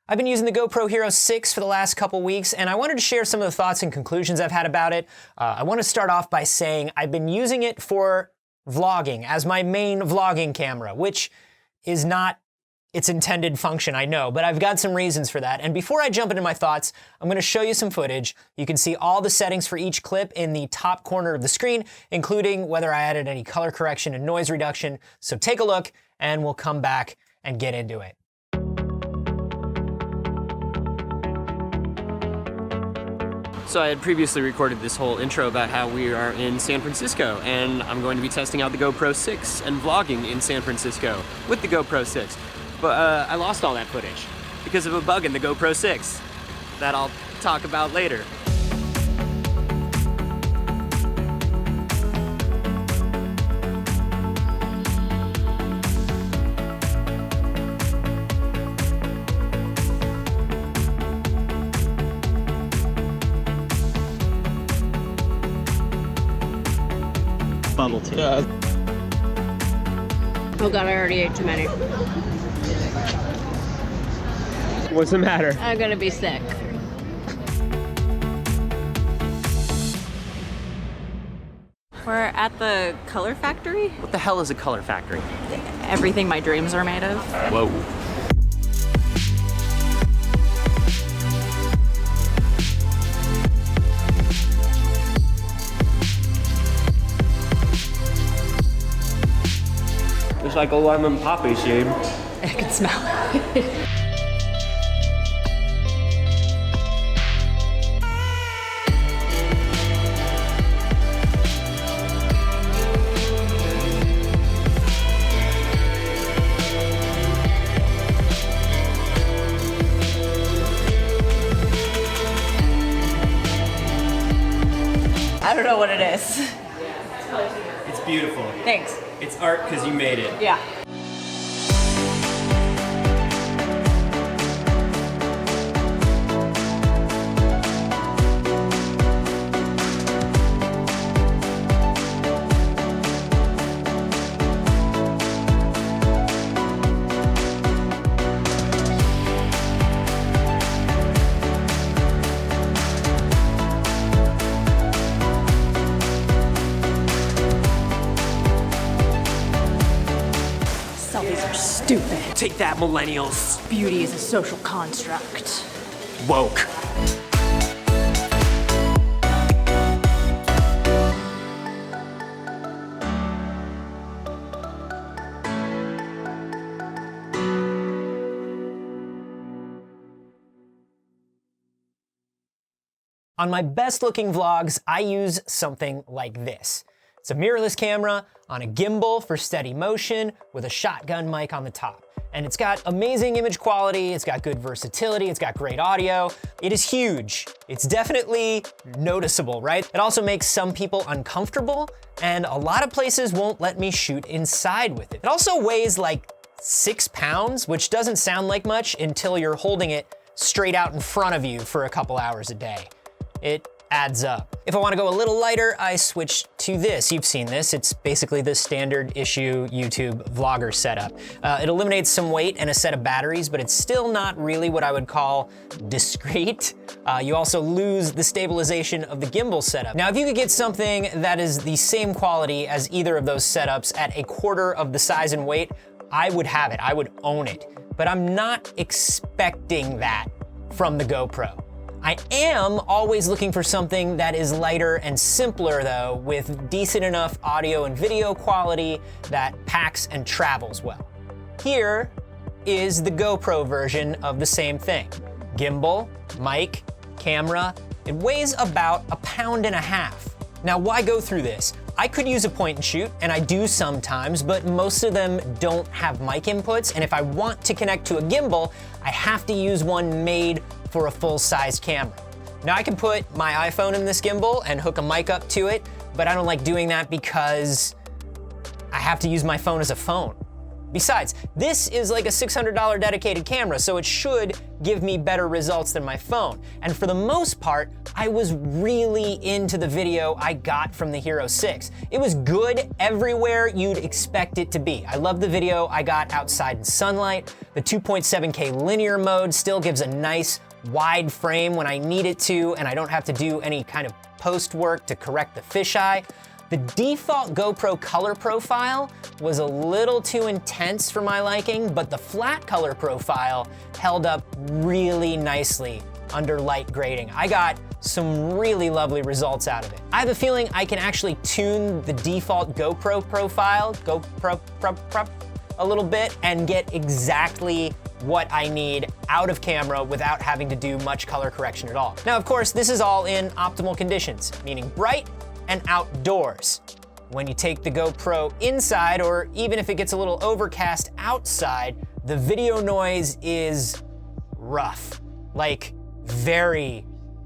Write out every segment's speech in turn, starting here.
I've been using the GoPro HERO6 for the last couple weeks, and I wanted to share some of the thoughts and conclusions I've had about it. I want to start off by saying I've been using it for vlogging as my main vlogging camera, which is not its intended function, I know, but I've got some reasons for that. And before I jump into my thoughts, I'm going to show you some footage. You can see all the settings for each clip in the top corner of the screen, including whether I added any color correction and noise reduction. So take a look, and we'll come back and get into it. So I had previously recorded this whole intro about how we are in San Francisco, and I'm going to be testing out the GoPro 6 and vlogging in San Francisco with the GoPro 6. But I lost all that footage because of a bug in the GoPro 6 that I'll talk about later. Bubble tea. Oh god, I already ate too many. What's the matter? I'm gonna be sick. We're at the color factory. What the hell is a color factory? Everything my dreams are made of. Whoa. It's like a lemon poppy seed. I can smell it. I don't know what it is. It's beautiful. Thanks. It's art because you made it. Yeah. Selfies are stupid. Take that, millennials. Beauty is a social construct. Woke. On my best looking vlogs, I use something like this. It's a mirrorless camera on a gimbal for steady motion with a shotgun mic on the top. And it's got amazing image quality, it's got good versatility, it's got great audio. It is huge. It's definitely noticeable, right? It also makes some people uncomfortable, and a lot of places won't let me shoot inside with it. It also weighs like 6 pounds, which doesn't sound like much until you're holding it straight out in front of you for a couple hours a day. It adds up. If I want to go a little lighter, I switch to this. You've seen this. It's basically the standard issue YouTube vlogger setup. It eliminates some weight and a set of batteries, but it's still not really what I would call discreet. You also lose the stabilization of the gimbal setup. Now, if you could get something that is the same quality as either of those setups at a quarter of the size and weight, I would have it. I would own it. But I'm not expecting that from the GoPro. I am always looking for something that is lighter and simpler though, with decent enough audio and video quality that packs and travels well. Here is the GoPro version of the same thing. Gimbal, mic, camera. It weighs about 1.5 pounds. Now, why go through this? I could use a point and shoot, and I do sometimes, but most of them don't have mic inputs, and if I want to connect to a gimbal, I have to use one made for a full-size camera. Now I can put my iPhone in this gimbal and hook a mic up to it, but I don't like doing that because I have to use my phone as a phone. Besides, this is like a $600 dedicated camera, so it should give me better results than my phone. And for the most part, I was really into the video I got from the HERO6. It was good everywhere you'd expect it to be. I love the video I got outside in sunlight. The 2.7K linear mode still gives a nice wide frame when I need it to, and I don't have to do any kind of post work to correct the fisheye. The default GoPro color profile was a little too intense for my liking, but the flat color profile held up really nicely under light grading. I got some really lovely results out of it. I have a feeling I can actually tune the default GoPro profile, a little bit, and get exactly what I need out of camera without having to do much color correction at all. Now, of course, this is all in optimal conditions, meaning bright and outdoors. When you take the GoPro inside, or even if it gets a little overcast outside, the video noise is rough. Like, very,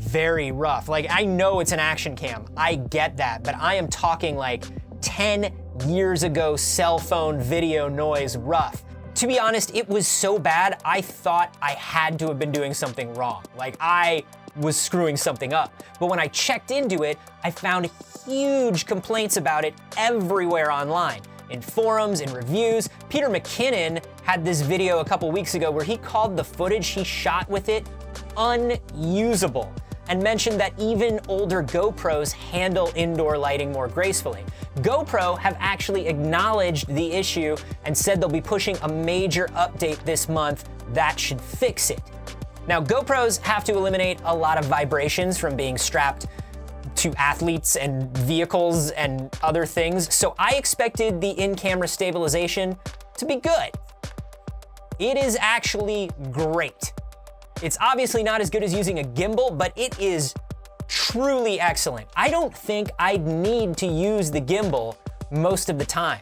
very rough. Like, I know it's an action cam, I get that, but I am talking like 10 years ago cell phone video noise rough. To be honest, it was so bad, I thought I had to have been doing something wrong. Like, I was screwing something up. But when I checked into it, I found huge complaints about it everywhere online. In forums, in reviews. Peter McKinnon had this video a couple weeks ago where he called the footage he shot with it unusable, and mentioned that even older GoPros handle indoor lighting more gracefully. GoPro have actually acknowledged the issue and said they'll be pushing a major update this month that should fix it. Now, GoPros have to eliminate a lot of vibrations from being strapped to athletes and vehicles and other things, so I expected the in-camera stabilization to be good. It is actually great. It's obviously not as good as using a gimbal, but it is truly excellent. I don't think I'd need to use the gimbal most of the time.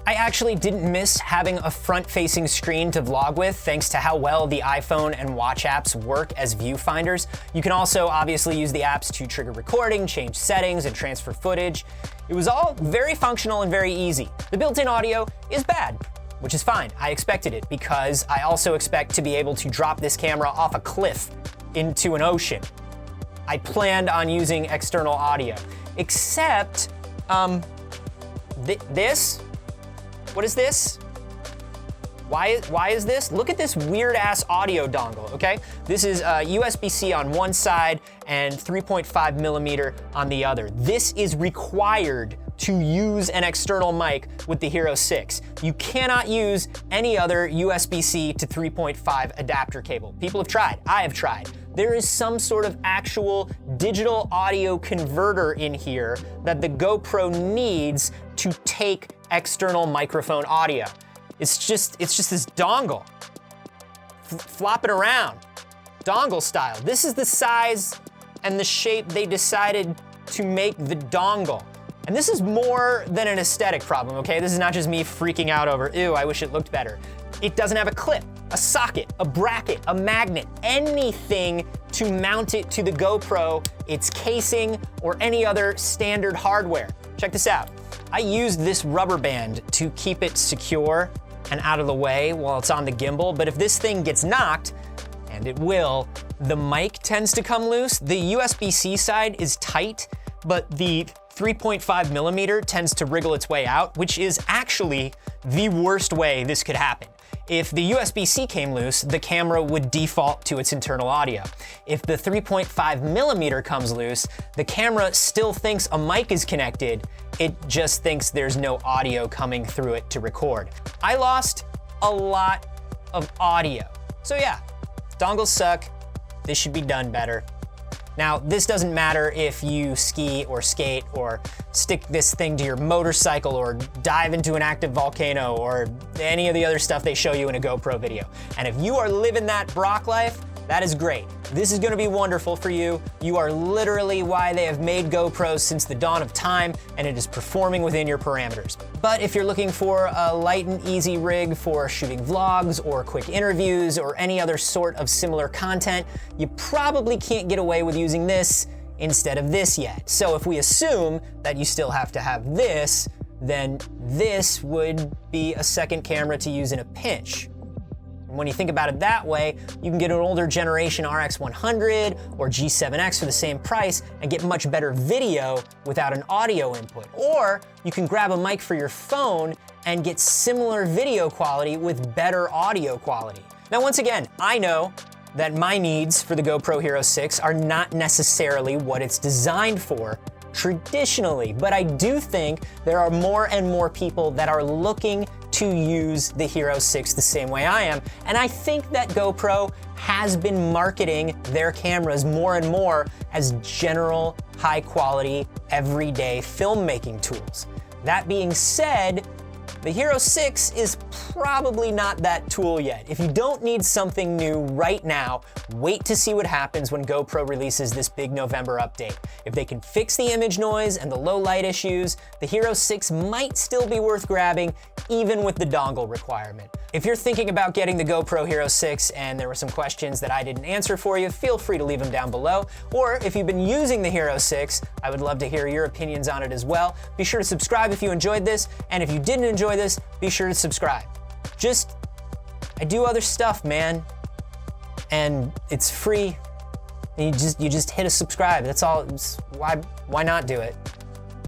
I actually didn't miss having a front-facing screen to vlog with, thanks to how well the iPhone and watch apps work as viewfinders. You can also obviously use the apps to trigger recording, change settings, and transfer footage. It was all very functional and very easy. The built-in audio is bad, which is fine. I expected it because I also expect to be able to drop this camera off a cliff into an ocean. I planned on using external audio, except this. What is this? Why is this? Look at this weird ass audio dongle, okay? This is USB-C on one side and 3.5 millimeter on the other. This is required to use an external mic with the HERO6. You cannot use any other USB-C to 3.5 adapter cable. People have tried, I have tried. There is some sort of actual digital audio converter in here that the GoPro needs to take external microphone audio. It's just this dongle. Flop it around, dongle style. This is the size and the shape they decided to make the dongle. And this is more than an aesthetic problem, okay? This is not just me freaking out over, ew, I wish it looked better. It doesn't have a clip, a socket, a bracket, a magnet, anything to mount it to the GoPro, its casing, or any other standard hardware. Check this out. I used this rubber band to keep it secure and out of the way while it's on the gimbal, but if this thing gets knocked, and it will, the mic tends to come loose. The USB-C side is tight, but the 3.5 millimeter tends to wriggle its way out, which is actually the worst way this could happen. If the USB-C came loose, the camera would default to its internal audio. If the 3.5 millimeter comes loose, the camera still thinks a mic is connected, it just thinks there's no audio coming through it to record. I lost a lot of audio. So yeah, dongles suck, this should be done better. Now, this doesn't matter if you ski or skate or stick this thing to your motorcycle or dive into an active volcano or any of the other stuff they show you in a GoPro video. And if you are living that Brock life, that is great. This is gonna be wonderful for you. You are literally why they have made GoPros since the dawn of time, and it is performing within your parameters. But if you're looking for a light and easy rig for shooting vlogs or quick interviews or any other sort of similar content, you probably can't get away with using this instead of this yet. So if we assume that you still have to have this, then this would be a second camera to use in a pinch. And when you think about it that way, you can get an older generation RX 100 or G7X for the same price and get much better video without an audio input. Or you can grab a mic for your phone and get similar video quality with better audio quality. Now, once again, I know that my needs for the GoPro Hero 6 are not necessarily what it's designed for traditionally, but I do think there are more and more people that are looking to use the Hero 6 the same way I am. And I think that GoPro has been marketing their cameras more and more as general, high quality, everyday filmmaking tools. That being said, the Hero 6 is probably not that tool yet. If you don't need something new right now, wait to see what happens when GoPro releases this big November update. If they can fix the image noise and the low light issues, the Hero 6 might still be worth grabbing, even with the dongle requirement. If you're thinking about getting the GoPro Hero 6 and there were some questions that I didn't answer for you, feel free to leave them down below. Or if you've been using the Hero 6, I would love to hear your opinions on it as well. Be sure to subscribe if you enjoyed this, and if you didn't enjoy this, be sure to subscribe. I do other stuff, man, and it's free. And you just hit a subscribe. That's all. Why not do it?